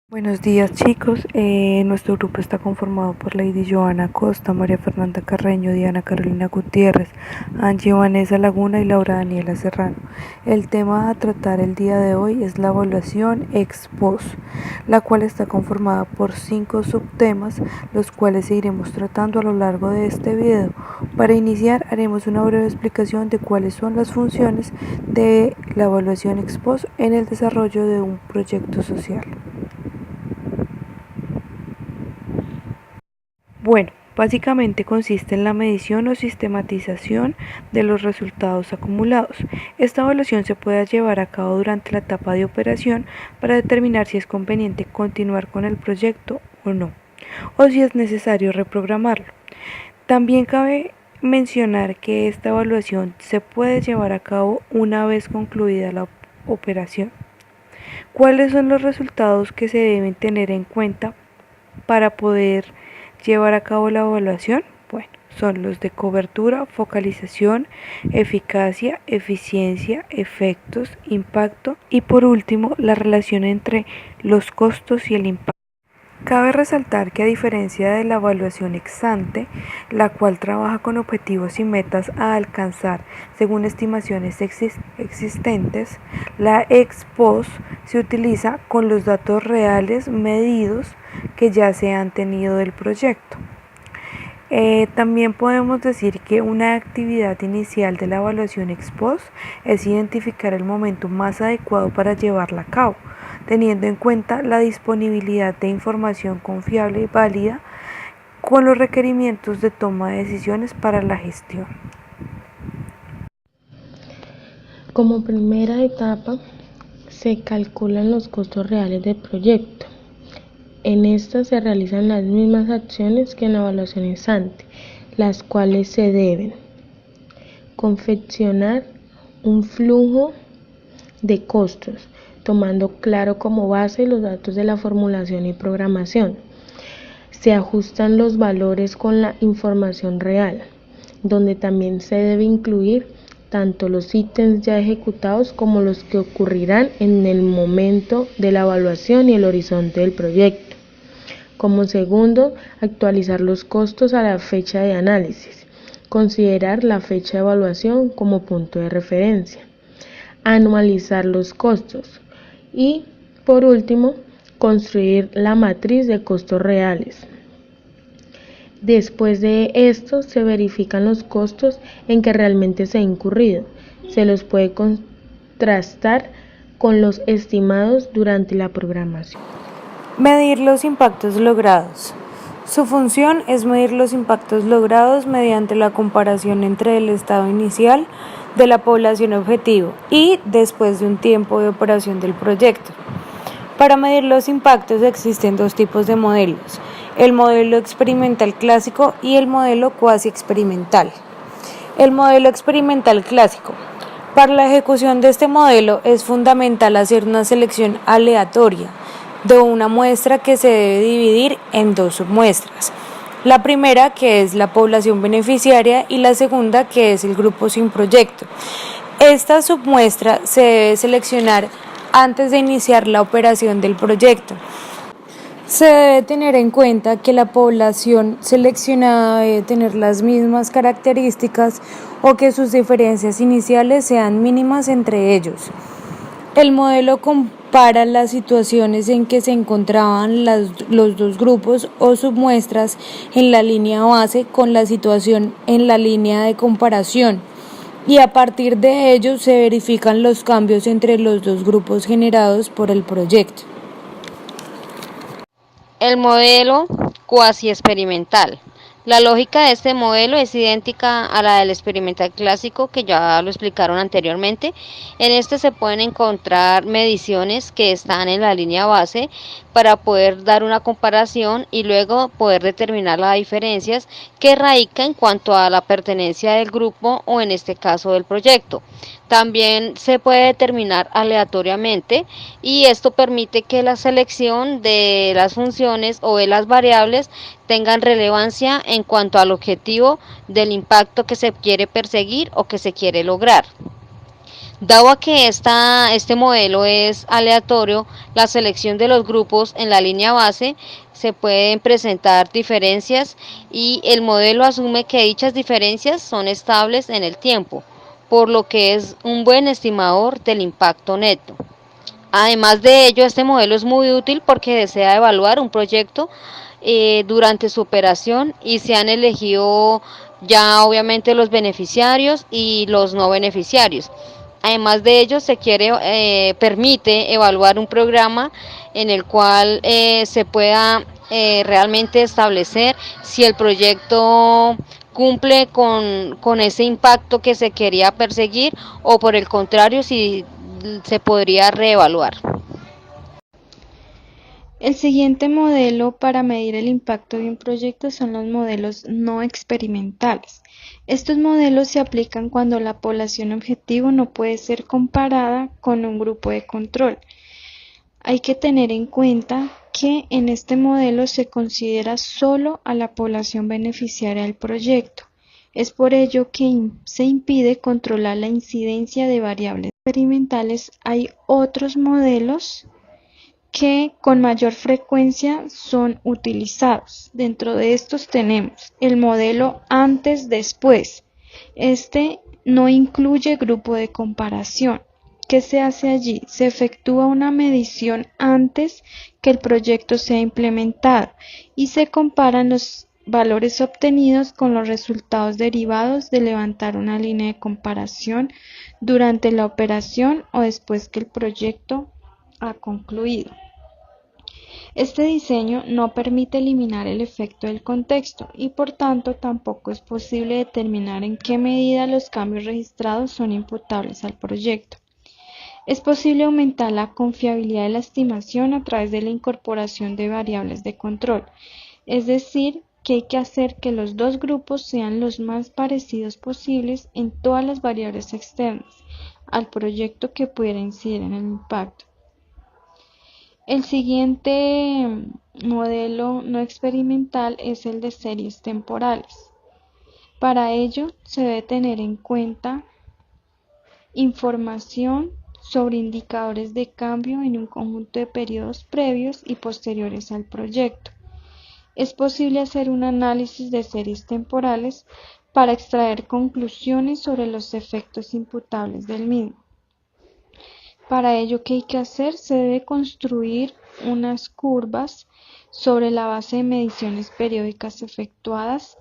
Buenos días chicos, nuestro grupo está conformado por Lady Joana Costa, María Fernanda Carreño, Diana Carolina Gutiérrez, Angie Vanessa Laguna y Laura Daniela Serrano. El tema a tratar el día de hoy es la evaluación ex post, la cual está conformada por 5 subtemas, los cuales seguiremos tratando a lo largo de este video. Para iniciar haremos una breve explicación de cuáles son las funciones de la evaluación ex post en el desarrollo de un proyecto social. Bueno, básicamente consiste en la medición o sistematización de los resultados acumulados. Esta evaluación se puede llevar a cabo durante la etapa de operación para determinar si es conveniente continuar con el proyecto o no, o si es necesario reprogramarlo. También cabe mencionar que esta evaluación se puede llevar a cabo una vez concluida la operación. ¿Cuáles son los resultados que se deben tener en cuenta para poder llevar a cabo la evaluación? Bueno, son los de cobertura, focalización, eficacia, eficiencia, efectos, impacto y por último la relación entre los costos y el impacto. Cabe resaltar que a diferencia de la evaluación ex ante, la cual trabaja con objetivos y metas a alcanzar según estimaciones existentes, la ex post se utiliza con los datos reales medidos que ya se han tenido del proyecto. También podemos decir que una actividad inicial de la evaluación ex post es identificar el momento más adecuado para llevarla a cabo, teniendo en cuenta la disponibilidad de información confiable y válida con los requerimientos de toma de decisiones para la gestión. Como primera etapa, se calculan los costos reales del proyecto. En esta se realizan las mismas acciones que en la evaluación ex ante, las cuales se deben confeccionar un flujo de costos, tomando claro como base los datos de la formulación y programación. Se ajustan los valores con la información real, donde también se debe incluir tanto los ítems ya ejecutados como los que ocurrirán en el momento de la evaluación y el horizonte del proyecto. Como segundo, actualizar los costos a la fecha de análisis. Considerar la fecha de evaluación como punto de referencia. Anualizar los costos. Y, por último, construir la matriz de costos reales. Después de esto, se verifican los costos en que realmente se ha incurrido. Se los puede contrastar con los estimados durante la programación. Medir los impactos logrados. Su función es medir los impactos logrados mediante la comparación entre el estado inicial de la población objetivo y después de un tiempo de operación del proyecto. Para medir los impactos existen dos tipos de modelos: el modelo experimental clásico y el modelo cuasi experimental. El modelo experimental clásico. Para la ejecución de este modelo es fundamental hacer una selección aleatoria de una muestra que se debe dividir en dos submuestras. La primera, que es la población beneficiaria, y la segunda, que es el grupo sin proyecto. Esta submuestra se debe seleccionar antes de iniciar la operación del proyecto. Se debe tener en cuenta que la población seleccionada debe tener las mismas características o que sus diferencias iniciales sean mínimas entre ellos. El modelo compara las situaciones en que se encontraban los dos grupos o submuestras en la línea base con la situación en la línea de comparación, y a partir de ello se verifican los cambios entre los dos grupos generados por el proyecto. El modelo cuasi experimental. La lógica de este modelo es idéntica a la del experimental clásico, que ya lo explicaron anteriormente. En este se pueden encontrar mediciones que están en la línea base para poder dar una comparación y luego poder determinar las diferencias que radica en cuanto a la pertenencia del grupo o en este caso del proyecto. También se puede determinar aleatoriamente y esto permite que la selección de las funciones o de las variables tengan relevancia en cuanto al objetivo del impacto que se quiere perseguir o que se quiere lograr. Dado a que este modelo es aleatorio, la selección de los grupos en la línea base se pueden presentar diferencias y el modelo asume que dichas diferencias son estables en el tiempo, por lo que es un buen estimador del impacto neto. Además de ello, este modelo es muy útil porque desea evaluar un proyecto durante su operación y se han elegido ya obviamente los beneficiarios y los no beneficiarios. Además de ello, permite evaluar un programa en el cual se pueda realmente establecer si el proyecto cumple con ese impacto que se quería perseguir o por el contrario, si se podría reevaluar. El siguiente modelo para medir el impacto de un proyecto son los modelos no experimentales. Estos modelos se aplican cuando la población objetivo no puede ser comparada con un grupo de control. Hay que tener en cuenta que en este modelo se considera solo a la población beneficiaria del proyecto. Es por ello que se impide controlar la incidencia de variables experimentales. Hay otros modelos que con mayor frecuencia son utilizados. Dentro de estos tenemos el modelo antes-después. Este no incluye grupo de comparación. ¿Qué se hace allí? Se efectúa una medición antes que el proyecto sea implementado y se comparan los valores obtenidos con los resultados derivados de levantar una línea de comparación durante la operación o después que el proyecto ha concluido. Este diseño no permite eliminar el efecto del contexto y por tanto tampoco es posible determinar en qué medida los cambios registrados son imputables al proyecto. Es posible aumentar la confiabilidad de la estimación a través de la incorporación de variables de control, es decir, que hay que hacer que los dos grupos sean los más parecidos posibles en todas las variables externas al proyecto que pudiera incidir en el impacto. El siguiente modelo no experimental es el de series temporales. Para ello se debe tener en cuenta información sobre indicadores de cambio en un conjunto de periodos previos y posteriores al proyecto. Es posible hacer un análisis de series temporales para extraer conclusiones sobre los efectos imputables del mismo. Para ello, ¿qué hay que hacer? Se debe construir unas curvas sobre la base de mediciones periódicas efectuadas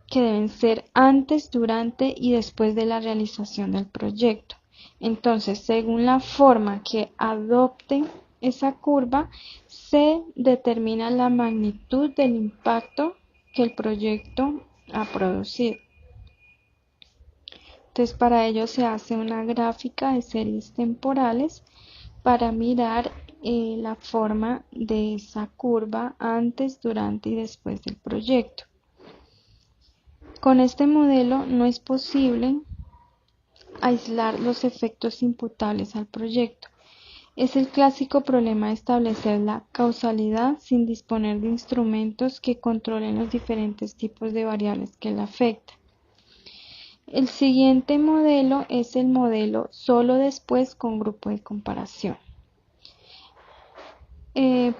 que deben ser antes, durante y después de la realización del proyecto. Entonces, según la forma que adopte esa curva, se determina la magnitud del impacto que el proyecto ha producido. Entonces, para ello se hace una gráfica de series temporales para mirar la forma de esa curva antes, durante y después del proyecto. Con este modelo no es posible aislar los efectos imputables al proyecto. Es el clásico problema de establecer la causalidad sin disponer de instrumentos que controlen los diferentes tipos de variables que la afectan. El siguiente modelo es el modelo solo después con grupo de comparación.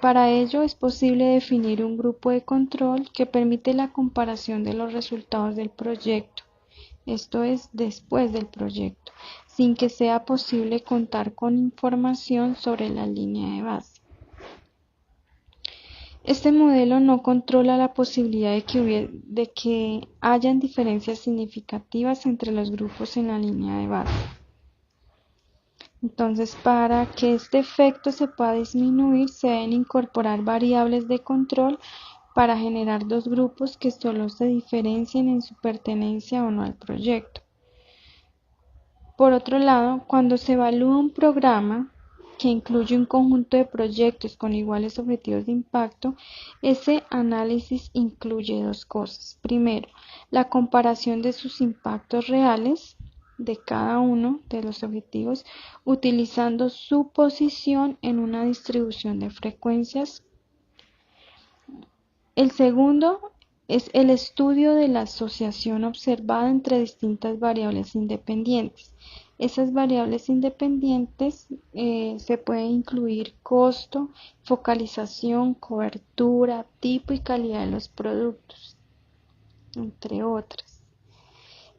Para ello es posible definir un grupo de control que permite la comparación de los resultados del proyecto, esto es después del proyecto, sin que sea posible contar con información sobre la línea de base. Este modelo no controla la posibilidad de que hayan diferencias significativas entre los grupos en la línea de base. Entonces, para que este efecto se pueda disminuir, se deben incorporar variables de control para generar dos grupos que solo se diferencien en su pertenencia o no al proyecto. Por otro lado, cuando se evalúa un programa que incluye un conjunto de proyectos con iguales objetivos de impacto, ese análisis incluye dos cosas. Primero, la comparación de sus impactos reales de cada uno de los objetivos utilizando su posición en una distribución de frecuencias. El segundo es el estudio de la asociación observada entre distintas variables independientes. Esas variables independientes se puede incluir costo, focalización, cobertura, tipo y calidad de los productos, entre otras.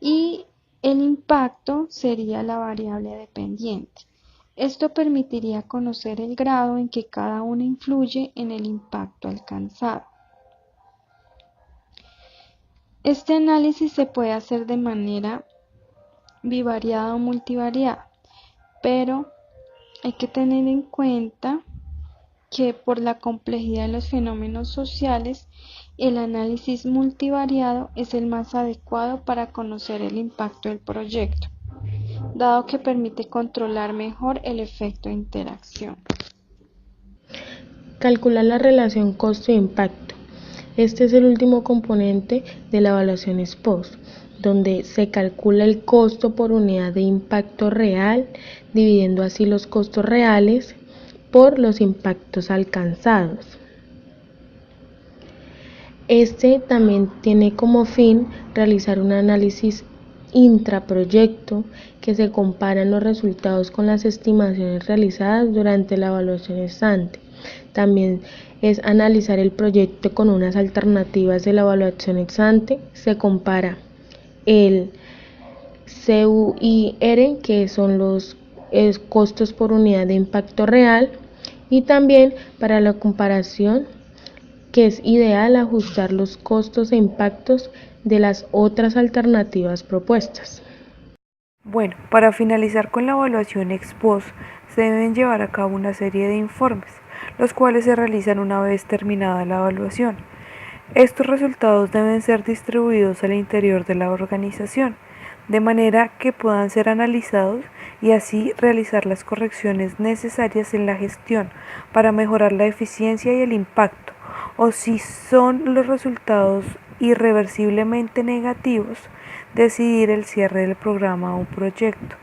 Y el impacto sería la variable dependiente. Esto permitiría conocer el grado en que cada una influye en el impacto alcanzado. Este análisis se puede hacer de manera bivariada o multivariada, pero hay que tener en cuenta que por la complejidad de los fenómenos sociales, el análisis multivariado es el más adecuado para conocer el impacto del proyecto, dado que permite controlar mejor el efecto de interacción. Calcular la relación costo-impacto. Este es el último componente de la evaluación ex post, donde se calcula el costo por unidad de impacto real, dividiendo así los costos reales por los impactos alcanzados. Este también tiene como fin realizar un análisis intraproyecto que se comparan los resultados con las estimaciones realizadas durante la evaluación ex ante. También es analizar el proyecto con unas alternativas de la evaluación ex ante. Se compara el CUIR, que son los costos por unidad de impacto real, y también para la comparación que es ideal ajustar los costos e impactos de las otras alternativas propuestas. Bueno, para finalizar con la evaluación ex post, se deben llevar a cabo una serie de informes, los cuales se realizan una vez terminada la evaluación. Estos resultados deben ser distribuidos al interior de la organización, de manera que puedan ser analizados y así realizar las correcciones necesarias en la gestión para mejorar la eficiencia y el impacto, o si son los resultados irreversiblemente negativos, decidir el cierre del programa o proyecto.